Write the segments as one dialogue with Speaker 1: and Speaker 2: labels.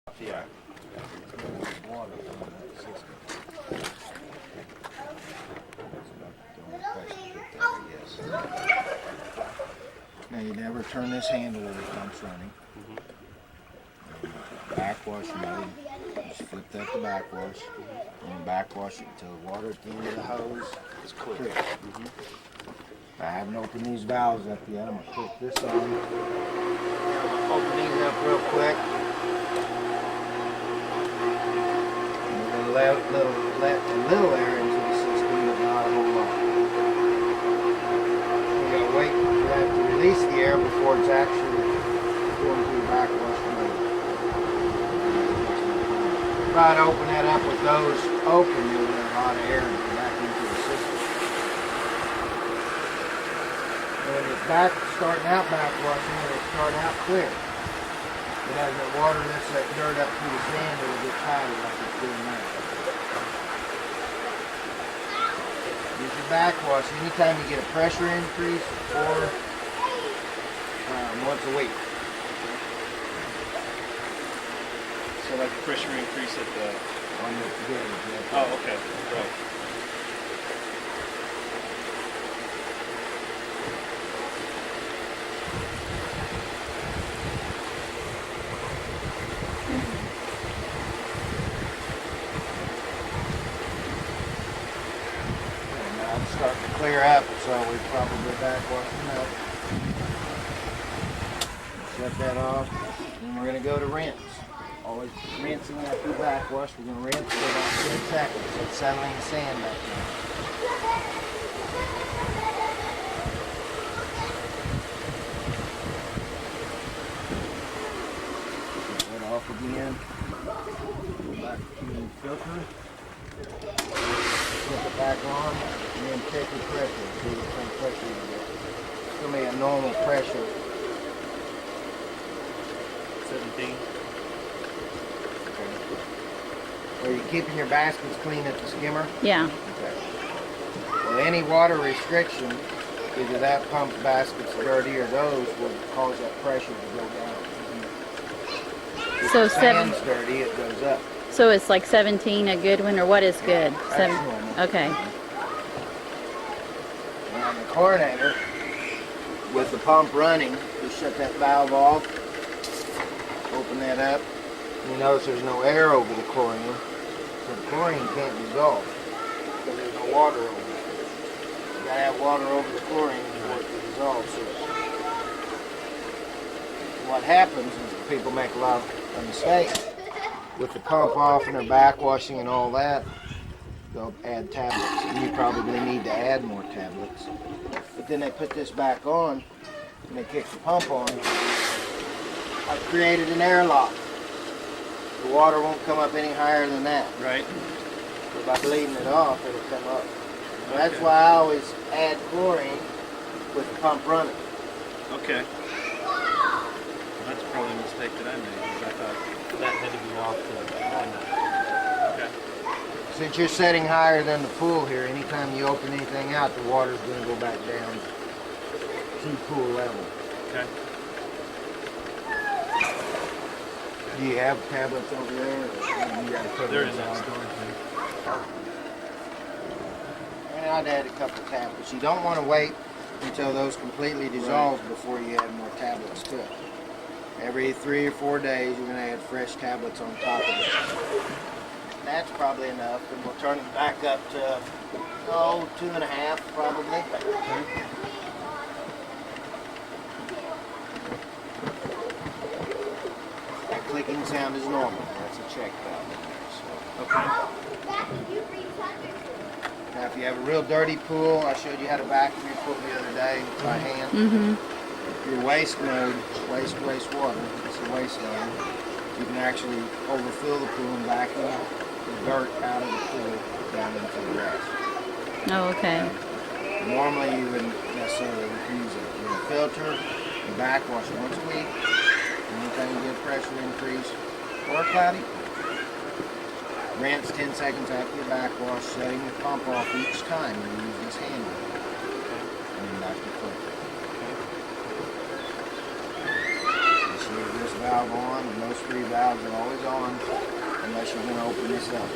Speaker 1: Yeah.
Speaker 2: Water from that system. That's about the only place to put that, I guess. Now you never turn this handle when the pump's running. Backwash mode. Just flip that to backwash. And backwash it until the water at the end of the hose is clear. I haven't opened these valves up yet. I'm going to put this on. Open these up real quick. Let a little air into the system, but not a whole lot. We're going to wait for that to release the air before it's actually going through the backwash mode. Try to open that up with those open, you'll let a lot of air back into the system. When it's starting out backwashing, it'll start out clear. But as the water lifts that dirt up through the sand, it'll get tighter like it's doing now. Use your backwash anytime you get a pressure increase or once a week.
Speaker 1: So like the pressure increase at the...
Speaker 2: On your gauge.
Speaker 1: Oh, okay. Right.
Speaker 2: Now it's starting to clear up, so we're probably backwashing up. Shut that off, and we're going to go to rinse. Always rinsing after backwash. We're going to rinse for about 10 seconds. It's settling the sand back down. Shut that off again. Go back to the filter. Flip it back on, and then check your pressure. See what kind of pressure you get. It's going to be a normal pressure.
Speaker 1: 17.
Speaker 2: Are you keeping your baskets clean at the skimmer?
Speaker 3: Yeah.
Speaker 2: Okay. Well, any water restriction, either that pump's basket's dirty or those, will cause that pressure to go down. If
Speaker 3: So
Speaker 2: the sand's dirty, it goes up.
Speaker 3: So it's like 17 a good one, or what is good?
Speaker 2: That's normal.
Speaker 3: Okay.
Speaker 2: And on the chlorinator, with the pump running, just shut that valve off, open that up. You notice there's no air over the chlorine, so the chlorine can't dissolve because there's no water over it. You gotta have water over the chlorine before it can dissolve. So what happens is people make a lot of mistakes with the pump off and they're backwashing and all that. They'll add tablets, and you probably need to add more tablets. But then they put this back on and they kick the pump on. I've created an airlock. The water won't come up any higher than that.
Speaker 1: Right.
Speaker 2: So by bleeding it off, it'll come up. So that's why I always add chlorine with the pump running.
Speaker 1: Okay. Well, that's probably a mistake that I made, because I thought that had to be off to 1. Okay.
Speaker 2: Since you're setting higher than the pool here, anytime you open anything out, the water's going to go back down to pool level.
Speaker 1: Okay.
Speaker 2: Do you have tablets over there? Or you gotta put
Speaker 1: They're
Speaker 2: those
Speaker 1: in that
Speaker 2: on?
Speaker 1: storage room.
Speaker 2: And I'd add a couple tablets. You don't want to wait until those completely dissolve before you add more tablets to it. Every 3 or 4 days, you're going to add fresh tablets on top of it. That's probably enough, and we'll turn it back up to, 2.5 probably. That clicking sound is normal. That's a check valve.
Speaker 1: Okay.
Speaker 2: Now, if you have a real dirty pool, I showed you how to vacuum your pool the other day by hand. Your waste mode, waste water, it's the waste mode. You can actually overfill the pool and vacuum the dirt out of the pool down into the rest.
Speaker 3: Oh, okay.
Speaker 2: Normally, you wouldn't necessarily use it. You would filter and backwash once a week. Anytime you get a pressure increase or a cloudy pool. Rinse 10 seconds after your backwash, shutting the pump off each time you use this handle. And then back to filter. You see this valve on, and those 3 valves are always on unless you're going to open this up.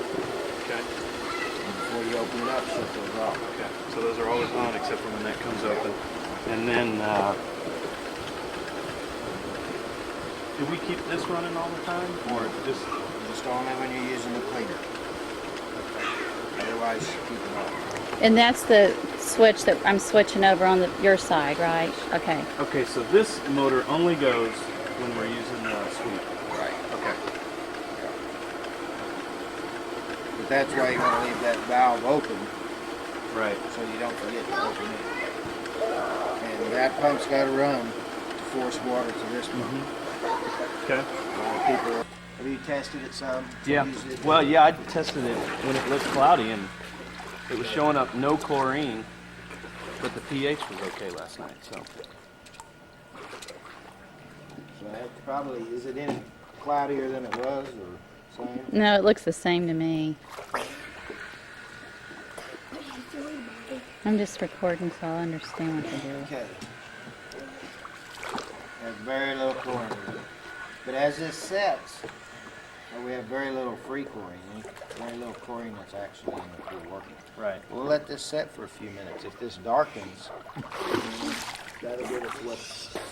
Speaker 1: Okay.
Speaker 2: And before you open it up, shut those off.
Speaker 1: Okay. So those are always on except for when that comes open. And then, do we keep this running all the time, or just?
Speaker 2: Just only when you're using the cleaner. Otherwise, keep it off.
Speaker 3: And that's the switch that I'm switching over on your side, right? Okay.
Speaker 1: Okay, so this motor only goes when we're using the sweep.
Speaker 2: Right.
Speaker 1: Okay.
Speaker 2: But that's why you want to leave that valve open
Speaker 1: Right.
Speaker 2: so you don't forget to open it. And that pump's got to run to force water to this pump.
Speaker 1: Okay.
Speaker 2: People, have you tested it some?
Speaker 1: Yeah.
Speaker 2: Used it?
Speaker 1: Well, yeah, I tested it when it looked cloudy and it was showing up no chlorine, but the pH was okay last night. So.
Speaker 2: So that probably, is it any cloudier than it was or same?
Speaker 3: No, it looks the same to me. I'm just recording so I'll understand what to do.
Speaker 2: Okay. There's very little chlorine in it. But as this sets, we have very little free chlorine, very little chlorine that's actually in the pool working.
Speaker 1: Right.
Speaker 2: We'll let this set for a few minutes. If this darkens, that'll give us what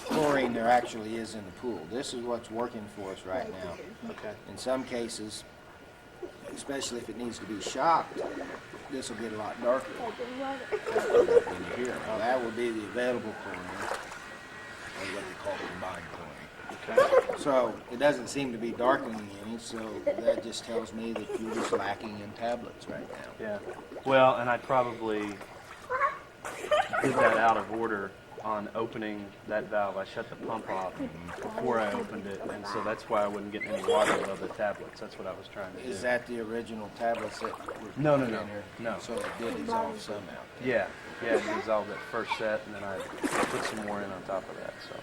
Speaker 2: chlorine there actually is in the pool. This is what's working for us right now.
Speaker 1: Okay.
Speaker 2: In some cases, especially if it needs to be shocked, this will get a lot darker. In here. Now, that will be the available chlorine, or what they call combined chlorine.
Speaker 1: Okay.
Speaker 2: So it doesn't seem to be darkening any, so that just tells me that you're just lacking in tablets right now.
Speaker 1: Yeah. Well, and I probably did that out of order on opening that valve. I shut the pump off before I opened it, and so that's why I wasn't getting any water above the tablets. That's what I was trying to do.
Speaker 2: Is that the original tablets that were
Speaker 1: No,
Speaker 2: put
Speaker 1: no,
Speaker 2: in here?
Speaker 1: no.
Speaker 2: So it did dissolve some out.
Speaker 1: Yeah, it dissolved that first set, and then I put some more in on top of that. So.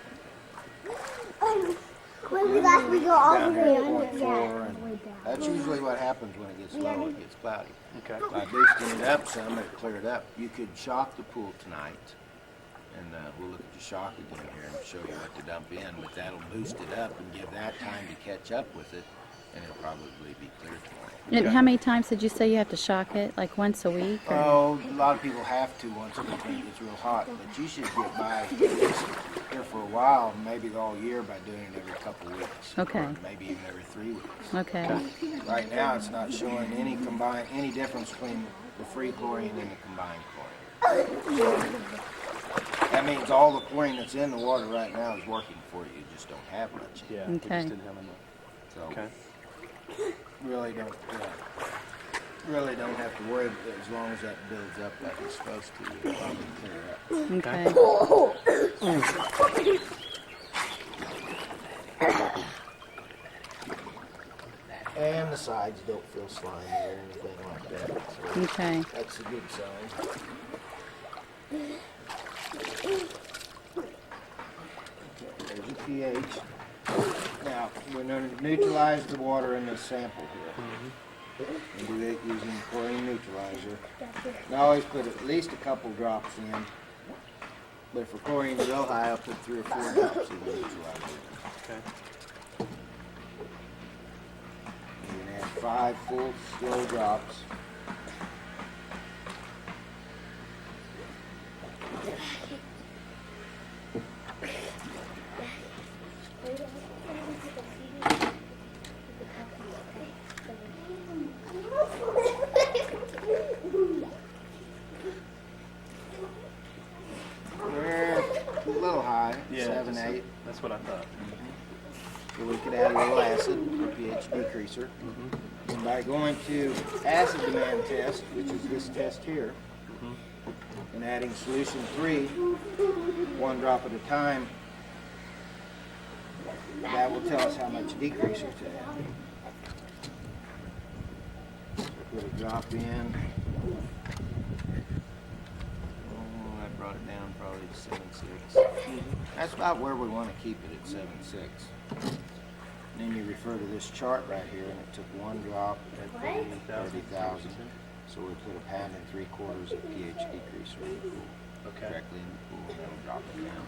Speaker 4: When we left, we go all the
Speaker 2: Down
Speaker 4: way
Speaker 2: here at
Speaker 4: under.
Speaker 2: 0.4, and that's usually what happens when it gets low, it gets cloudy.
Speaker 1: Okay.
Speaker 2: By boosting it up some, it cleared up. You could shock the pool tonight, and we'll look at the shock again here and show you what to dump in, but that'll boost it up and give that time to catch up with it, and it'll probably be clear tomorrow.
Speaker 3: And how many times did you say you have to shock it? Like once a week? Or?
Speaker 2: Oh, a lot of people have to once it gets real hot, but you should get by at least here for a while, maybe all year, by doing it every couple of weeks.
Speaker 3: Okay.
Speaker 2: Or maybe even every 3 weeks.
Speaker 3: Okay.
Speaker 2: Right now, it's not showing any difference between the free chlorine and the combined chlorine. That means all the chlorine that's in the water right now is working for you. You just don't have much.
Speaker 1: Yeah. We just
Speaker 3: Okay.
Speaker 1: didn't have enough.
Speaker 2: So
Speaker 1: Okay.
Speaker 2: really don't have to worry as long as that builds up like it's supposed to. It'll probably clear up.
Speaker 3: Okay.
Speaker 2: And the sides don't feel slimy or anything like that. So
Speaker 3: Okay.
Speaker 2: that's a good sign. There's your pH. Now, we're going to neutralize the water in this sample here. And do it using chlorine neutralizer. And I always put at least a couple drops in. But if the chlorine's real high, I'll put 3 or 4 drops in the neutralizer.
Speaker 1: Okay.
Speaker 2: You can add 5 full slow drops. We're a little high,
Speaker 1: Yeah.
Speaker 2: 7,
Speaker 1: just
Speaker 2: 8.
Speaker 1: That's what I thought.
Speaker 2: So we could add a little acid for pH decreaser. And by going to acid demand test, which is this test here, and adding solution 3, 1 drop at a time, that will tell us how much decreaser to add. Put a drop in. Oh, I brought it down probably to 7.6. That's about where we want to keep it at 7.6. And then you refer to this chart right here, and it took 1 drop at 30,000. So we put a pound and 3/4 of pH decreaser in the pool,
Speaker 1: Okay.
Speaker 2: directly in the pool, and that'll drop it down.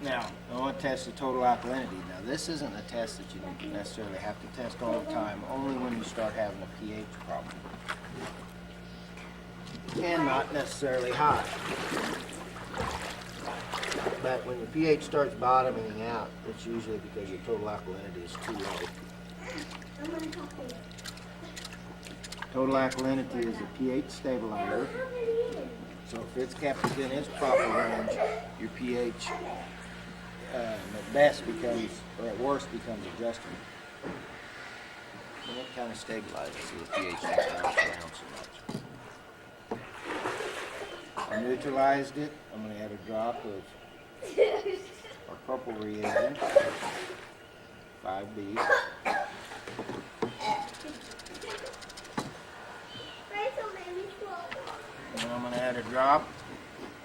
Speaker 2: Now, I want to test the total alkalinity. Now, this isn't a test that you necessarily have to test all the time, only when you start having a pH problem. And not necessarily high. But when your pH starts bottoming out, it's usually because your total alkalinity is too low. Total alkalinity is a pH stabilizer. So if it's kept within its proper range, your pH at best becomes, or at worst becomes adjustable. And it kind of stabilizes so the pH doesn't bounce around so much. I neutralized it. I'm going to add a drop of our purple reagent, 5B. And I'm going to add a drop.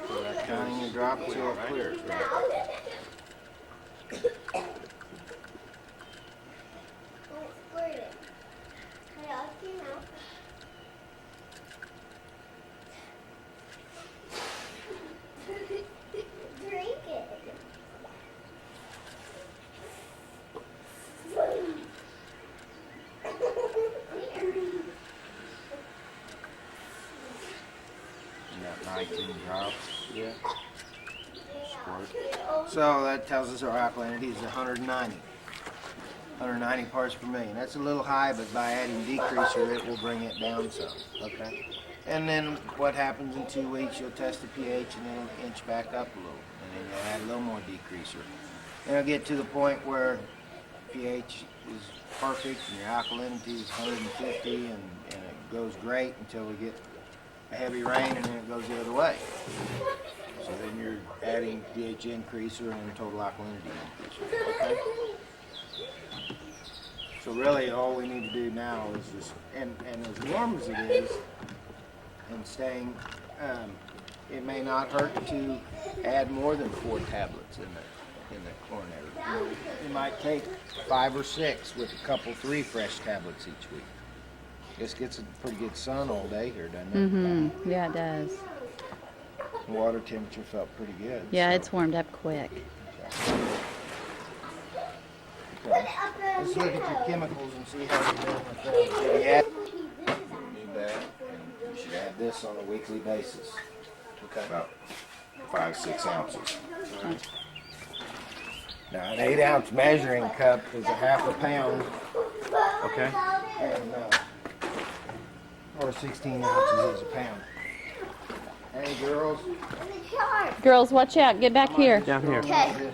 Speaker 2: So that counting a drop till it clears, right? About 19 drops. Yeah. Squirt. So that tells us our alkalinity is 190. 190 parts per million. That's a little high, but by adding decreaser, it will bring it down some. Okay. And then what happens in 2 weeks? You'll test the pH, and then it'll inch back up a little, and then you'll add a little more decreaser. And it'll get to the point where pH is perfect, and your alkalinity is 150, and it goes great until we get a heavy rain, and then it goes the other way. So then you're adding pH increaser and total alkalinity increaser. Okay? So really all we need to do now is just, and as warm as it is, and staying, it may not hurt to add more than 4 tablets in the chlorinator. You might take 5 or 6 with a couple, 3 fresh tablets each week. This gets a pretty good sun all day here, doesn't it?
Speaker 3: Mm-hmm. Yeah, it does.
Speaker 2: The water temperature felt pretty good.
Speaker 3: Yeah,
Speaker 2: so.
Speaker 3: it's warmed up quick.
Speaker 2: Okay. Let's look at your chemicals and see how you're doing with that. So you add, do that, and you should add this on a weekly basis. Okay.
Speaker 4: About 5-6 ounces.
Speaker 2: Now, an 8-ounce measuring cup is a half a pound,
Speaker 1: Okay.
Speaker 2: and or 16 ounces is a pound. Hey, girls.
Speaker 3: Girls, watch out. Get back here.
Speaker 1: Down here.
Speaker 2: Okay.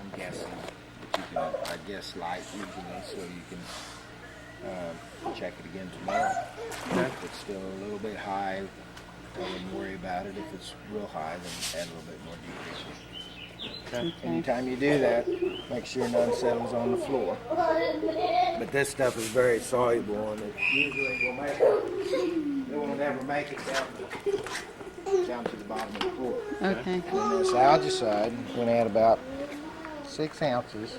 Speaker 2: I'm guessing that you can, I guess, light usually, so you can check it again tomorrow.
Speaker 1: Okay.
Speaker 2: If it's still a little bit high, I wouldn't worry about it. If it's real high, then add a little bit more decreaser.
Speaker 1: Okay.
Speaker 2: Anytime you do that, make sure none settles on the floor. But this stuff is very soluble, and it usually will make it will never make it down to the bottom of the floor.
Speaker 3: Okay.
Speaker 2: And then this algicide, I'm going to add about 6 ounces.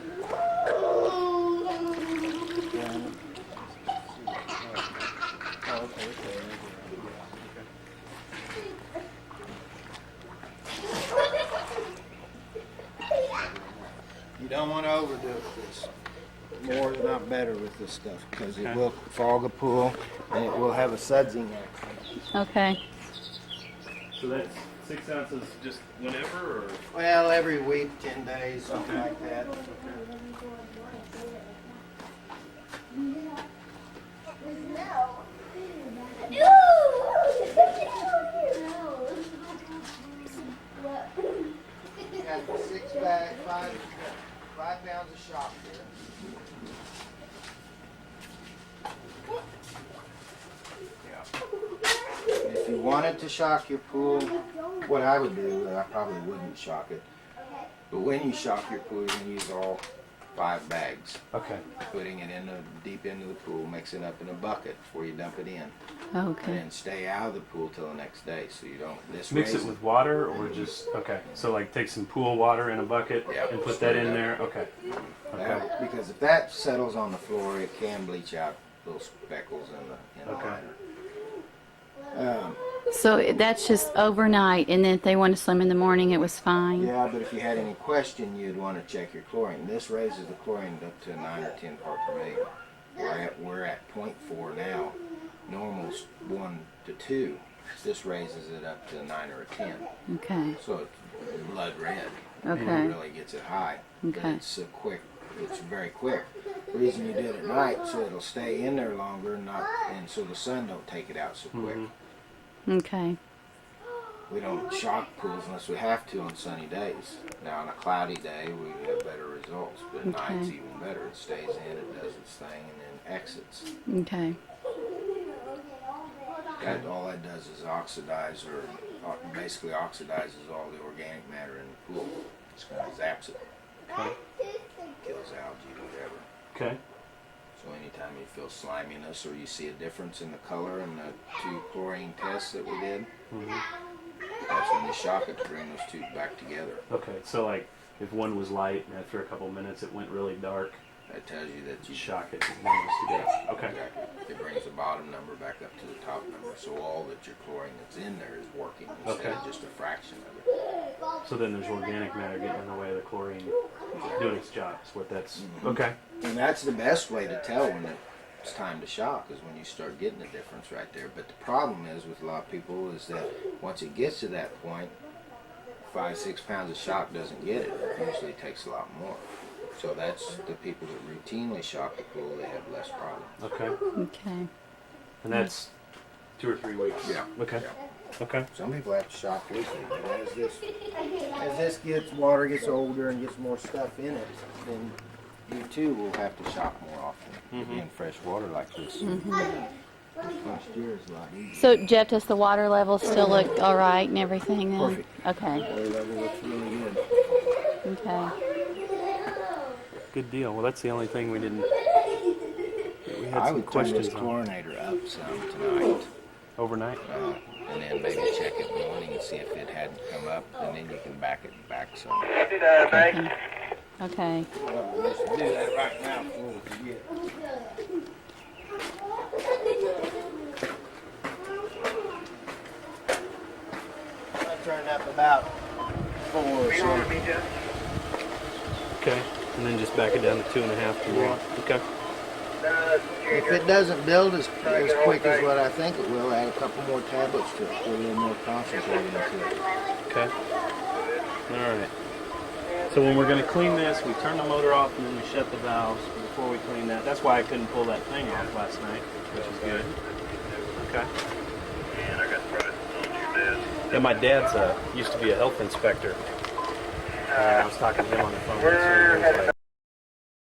Speaker 2: You don't want to overdo it with this. More is not better with this stuff because it will fog a pool and it will have a sudsing action.
Speaker 3: Okay.
Speaker 1: So that's 6 ounces just whenever, or?
Speaker 2: Well, every week, 10 days, something like that. You got 6 bags, 5 pounds of shock here. If you wanted to shock your pool, what I would do, I probably wouldn't shock it, but when you shock your pool, you're going to use all 5 bags.
Speaker 1: Okay.
Speaker 2: Putting it deep into the pool, mix it up in a bucket before you dump it in.
Speaker 3: Okay.
Speaker 2: And then stay out of the pool till the next day, so you don't. This
Speaker 1: Mix it
Speaker 2: raises-
Speaker 1: with water or just okay. So like take some pool water in a bucket
Speaker 2: Yeah,
Speaker 1: and put
Speaker 2: stir
Speaker 1: that
Speaker 2: it
Speaker 1: in
Speaker 2: up.
Speaker 1: there. Okay. Okay.
Speaker 2: That- because if that settles on the floor, it can bleach out little speckles in the
Speaker 1: Okay.
Speaker 2: liner.
Speaker 3: So that's just overnight, and then if they want to swim in the morning, it was fine.
Speaker 2: Yeah, but if you had any question, you'd want to check your chlorine. This raises the chlorine up to 9 or 10 part per million. We're at 0.4 now. Normal's 1 to 2. This raises it up to 9 or a 10.
Speaker 3: Okay.
Speaker 2: So it's blood red.
Speaker 3: Okay.
Speaker 2: And it really gets it high. But
Speaker 3: Okay.
Speaker 2: it's so quick. It's very quick. The reason you do it at night so it'll stay in there longer, and so the sun don't take it out so quick.
Speaker 3: Okay.
Speaker 2: We don't shock pools unless we have to on sunny days. Now on a cloudy day we have better results, but at
Speaker 3: Okay.
Speaker 2: night's even better. It stays in, it does its thing, and then exits.
Speaker 3: Okay.
Speaker 2: All that does is oxidize, or basically oxidizes all the organic matter in the pool. Just kind of zaps it,
Speaker 1: Okay.
Speaker 2: kills algae, whatever.
Speaker 1: Okay.
Speaker 2: So anytime you feel sliminess or you see a difference in the color in the 2 chlorine tests that we did, that's when you shock it to bring those 2 back together.
Speaker 1: Okay. So like if one was light and after a couple minutes it went really dark,
Speaker 2: That tells you that
Speaker 1: you
Speaker 2: you
Speaker 1: shock it and bring those together. Okay.
Speaker 2: Exactly. It brings the bottom number back up to the top number, so all that your chlorine that's in there is working instead
Speaker 1: Okay.
Speaker 2: of just a fraction of it.
Speaker 1: So then there's organic matter getting in the way of the chlorine doing its job. Is what that's okay.
Speaker 2: And that's the best way to tell when it's time to shock, is when you start getting the difference right there. But the problem is with a lot of people is that once it gets to that point, 5-6 pounds of shock doesn't get it. It usually takes a lot more. So that's the people that routinely shock the pool, they have less problems.
Speaker 1: Okay.
Speaker 3: Okay.
Speaker 1: And that's 2 or 3 weeks.
Speaker 2: Yeah.
Speaker 1: Okay.
Speaker 2: Yeah.
Speaker 1: Okay.
Speaker 2: Some people have to shock weekly, but as this water gets older and gets more stuff in it, then you too will have to shock more often. In fresh water like this. Last year is a lot easier.
Speaker 3: So Jeff, does the water level still look all right and everything then?
Speaker 2: Perfect.
Speaker 3: Okay.
Speaker 2: Water level looks really good.
Speaker 3: Okay.
Speaker 1: Good deal. Well, that's the only thing we didn't. We had
Speaker 2: I
Speaker 1: some
Speaker 2: would turn this
Speaker 1: questions on
Speaker 2: chlorinator up some tonight,
Speaker 1: overnight.
Speaker 2: and then maybe check it in the morning and see if it hadn't come up, and then you can back it back some.
Speaker 3: Okay.
Speaker 2: Let's do that right now before we forget. I turned up about 4 or so.
Speaker 1: Okay. And then just back it down to 2.5 tomorrow. Okay.
Speaker 2: If it doesn't build as quick as what I think it will, add a couple more tablets to it, put a little more concentrate into it.
Speaker 1: Okay. All right. So when we're going to clean this, we turn the motor off and then we shut the valves before we clean that. That's why I couldn't pull that thing off last night, which is good. Okay. Yeah, my dad's used to be a health inspector. I was talking to him on the phone yesterday. He was like,